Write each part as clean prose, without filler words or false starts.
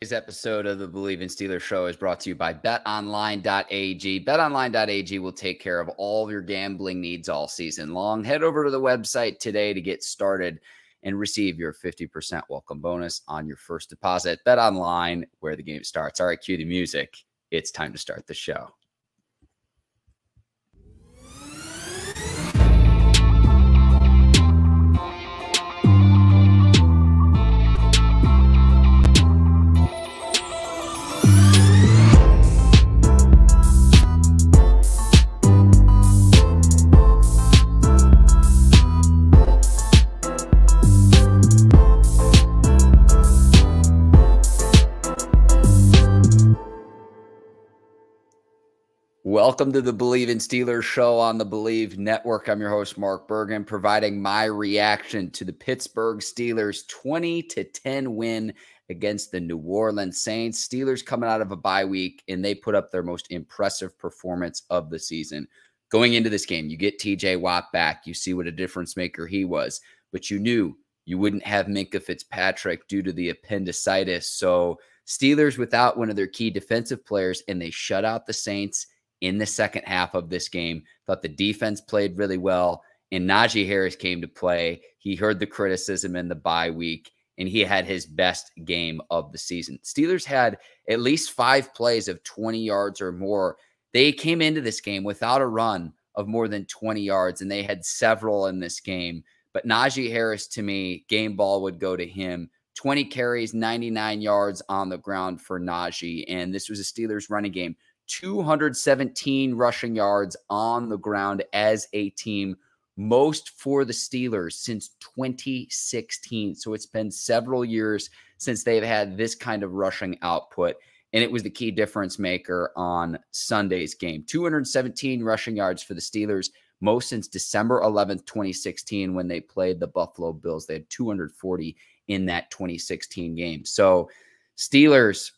Today's episode of the Bleav in Steelers show is brought to you by betonline.ag. Betonline.ag will take care of all of your gambling needs all season long. Head over to the website today to get started and receive your 50% welcome bonus on your first deposit. BetOnline, where the game starts. All right, cue the music. It's time to start the show. Welcome to the Bleav in Steelers show on the Bleav Network. I'm your host, Mark Bergin, providing my reaction to the Pittsburgh Steelers 20-10 win against the New Orleans Saints. Steelers coming out of a bye week, and they put up their most impressive performance of the season. Going into this game, you get TJ Watt back. You see what a difference maker he was, but you knew you wouldn't have Minkah Fitzpatrick due to the appendicitis. So Steelers without one of their key defensive players, and they shut out the Saints in the second half of this game. Thought the defense played really well, and Najee Harris came to play. He heard the criticism in the bye week, and he had his best game of the season. Steelers had at least 5 plays of 20 yards or more. They came into this game without a run of more than 20 yards, and they had several in this game. But Najee Harris, to me, game ball would go to him. 20 carries, 99 yards on the ground for Najee, and this was a Steelers running game. 217 rushing yards on the ground as a team, most for the Steelers since 2016. So it's been several years since they've had this kind of rushing output, and it was the key difference maker on Sunday's game. 217 rushing yards for the Steelers, most since December 11th, 2016, when they played the Buffalo Bills. They had 240 in that 2016 game. So Steelers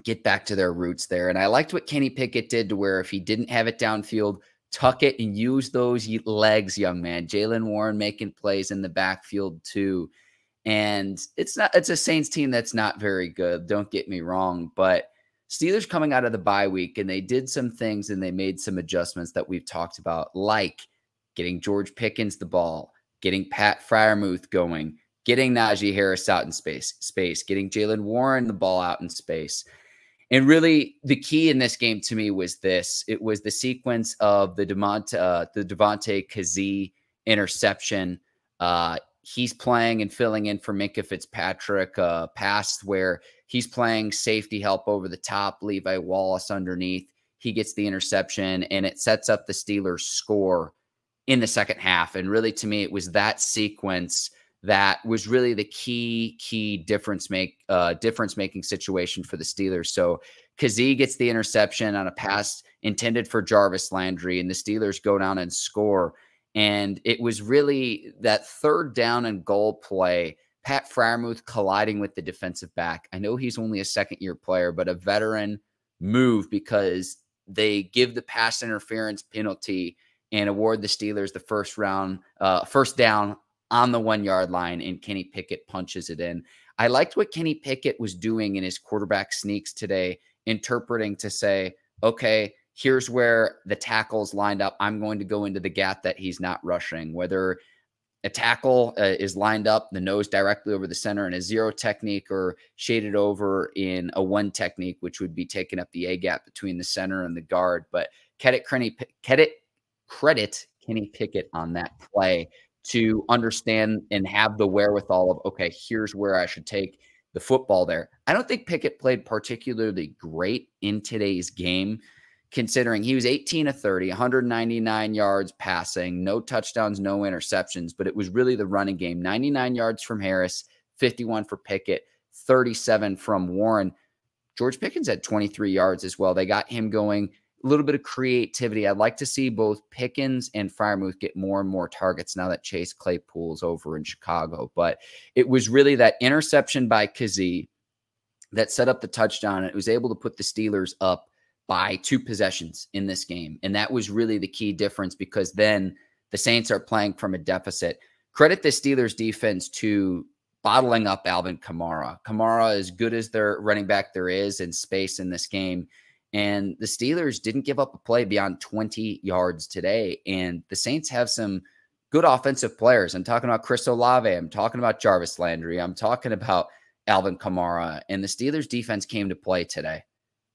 get back to their roots there. And I liked what Kenny Pickett did, to where if he didn't have it downfield, tuck it and use those legs, young man. Jaylen Warren making plays in the backfield too. And it's a Saints team that's not very good, don't get me wrong, but Steelers coming out of the bye week, and they did some things and they made some adjustments that we've talked about, like getting George Pickens the ball, getting Pat Freiermuth going, getting Najee Harris out in space, getting Jaylen Warren the ball out in space. And really, the key in this game to me was this. It was the sequence of the Damontae Kazee interception. He's playing and filling in for Minkah Fitzpatrick, pass where he's playing safety help over the top, Levi Wallace underneath. He gets the interception, and it sets up the Steelers' score in the second half. And really, to me, it was that sequence that was really the key difference-making situation for the Steelers. So Kazee gets the interception on a pass intended for Jarvis Landry, and the Steelers go down and score. And it was really that third down and goal play, Pat Freiermuth colliding with the defensive back. I know he's only a second-year player, but a veteran move, because they give the pass interference penalty and award the Steelers the first down on the 1-yard line, and Kenny Pickett punches it in. I liked what Kenny Pickett was doing in his quarterback sneaks today, interpreting to say, okay, here's where the tackle's lined up. I'm going to go into the gap that he's not rushing. Whether a tackle is lined up, the nose directly over the center in a 0 technique, or shaded over in a 1 technique, which would be taking up the A gap between the center and the guard. But credit Kenny Pickett on that play to understand and have the wherewithal of, okay, here's where I should take the football there. I don't think Pickett played particularly great in today's game, considering he was 18 of 30, 199 yards passing, no touchdowns, no interceptions, but it was really the running game. 99 yards from Harris, 51 for Pickett, 37 from Warren. George Pickens had 23 yards as well. They got him going. A little bit of creativity. I'd like to see both Pickens and Freiermuth get more and more targets now that Chase Claypool's over in Chicago. But it was really that interception by Kazee that set up the touchdown, and it was able to put the Steelers up by 2 possessions in this game. And that was really the key difference, because then the Saints are playing from a deficit. Credit the Steelers defense to bottling up Alvin Kamara. Kamara, as good as their running back there is in space in this game. And the Steelers didn't give up a play beyond 20 yards today. And the Saints have some good offensive players. I'm talking about Chris Olave. I'm talking about Jarvis Landry. I'm talking about Alvin Kamara. And the Steelers defense came to play today.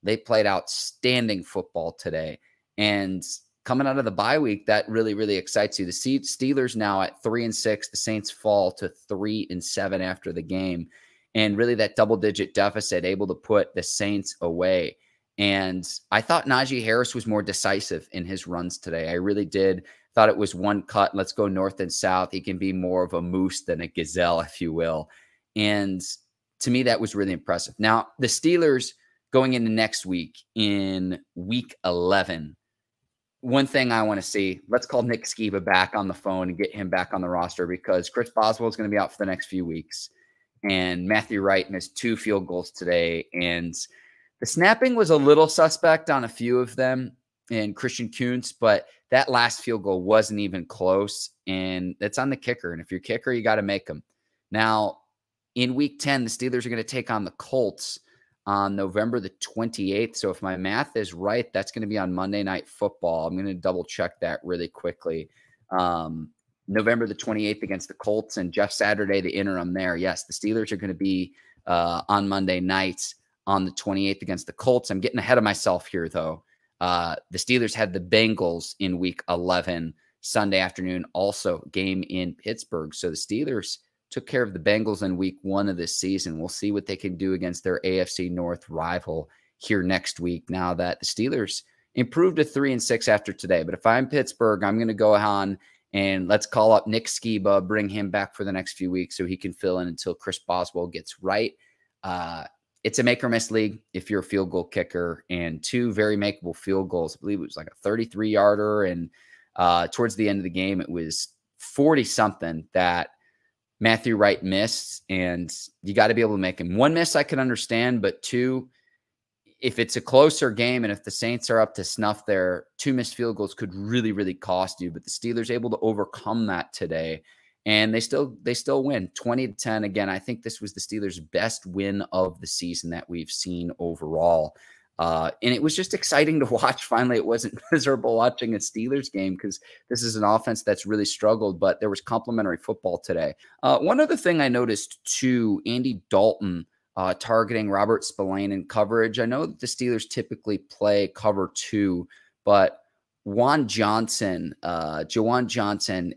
They played outstanding football today. And coming out of the bye week, that really, really excites you. The Steelers now at 3-6. The Saints fall to 3-7 after the game. And really that double-digit deficit able to put the Saints away. And I thought Najee Harris was more decisive in his runs today. I really did. Thought it was one cut. Let's go north and south. He can be more of a moose than a gazelle, if you will. And to me, that was really impressive. Now, the Steelers going into next week in week 11, one thing I want to see, let's call Nick Sciba back on the phone and get him back on the roster, because Chris Boswell is going to be out for the next few weeks. And Matthew Wright missed 2 field goals today. And the snapping was a little suspect on a few of them and Christian Kuntz, but that last field goal wasn't even close. And that's on the kicker. And if you're a kicker, you got to make them. Now, in week 10, the Steelers are going to take on the Colts on November the 28th. So if my math is right, that's going to be on Monday Night Football. I'm going to double check that really quickly. November the 28th against the Colts, and Jeff Saturday, the interim there. Yes, the Steelers are going to be on Monday night on the 28th against the Colts. I'm getting ahead of myself here, though. The Steelers had the Bengals in week 11, Sunday afternoon, also game in Pittsburgh. So the Steelers took care of the Bengals in week 1 of this season. We'll see what they can do against their AFC North rival here next week, now that the Steelers improved to 3-6 after today. But if I'm Pittsburgh, I'm going to go on and let's call up Nick Sciba, bring him back for the next few weeks so he can fill in until Chris Boswell gets right. It's a make or miss league if you're a field goal kicker, and 2 very makeable field goals. I Bleav it was like a 33-yarder, and towards the end of the game, it was 40-something that Matthew Wright missed, and you got to be able to make him. 1 miss I can understand, but 2, if it's a closer game and if the Saints are up to snuff there, 2 missed field goals could really, really cost you. But the Steelers able to overcome that today, and they still win 20-10. Again, I think this was the Steelers' best win of the season that we've seen overall. And it was just exciting to watch. Finally, it wasn't miserable watching a Steelers game, because this is an offense that's really struggled, but there was complimentary football today. One other thing I noticed too, Andy Dalton targeting Robert Spillane in coverage. I know that the Steelers typically play cover 2, but Juwan Johnson,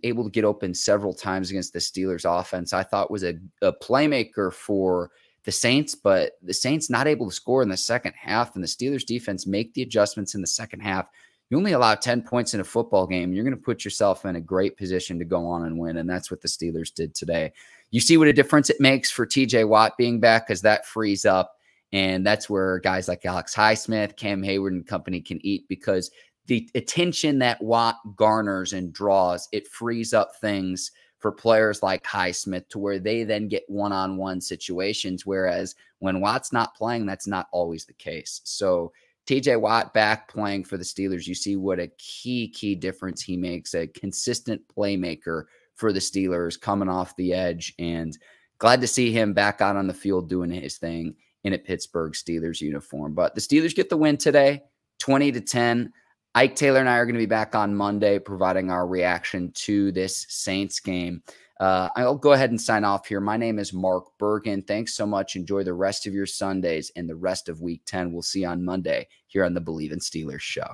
able to get open several times against the Steelers offense, I thought was a playmaker for the Saints, but the Saints not able to score in the second half, and the Steelers defense make the adjustments in the second half. You only allow 10 points in a football game, you're going to put yourself in a great position to go on and win, and that's what the Steelers did today. You see what a difference it makes for TJ Watt being back, because that frees up, and that's where guys like Alex Highsmith, Cam Hayward, and company can eat, because the attention that Watt garners and draws, it frees up things for players like Highsmith to where they then get one-on-one situations, whereas when Watt's not playing, that's not always the case. So TJ Watt back playing for the Steelers, you see what a key difference he makes, a consistent playmaker for the Steelers coming off the edge, and glad to see him back out on the field doing his thing in a Pittsburgh Steelers uniform. But the Steelers get the win today, 20-10. Ike Taylor and I are going to be back on Monday providing our reaction to this Saints game. I'll go ahead and sign off here. My name is Mark Bergin. Thanks so much. Enjoy the rest of your Sundays and the rest of Week 10. We'll see you on Monday here on the Bleav in Steelers show.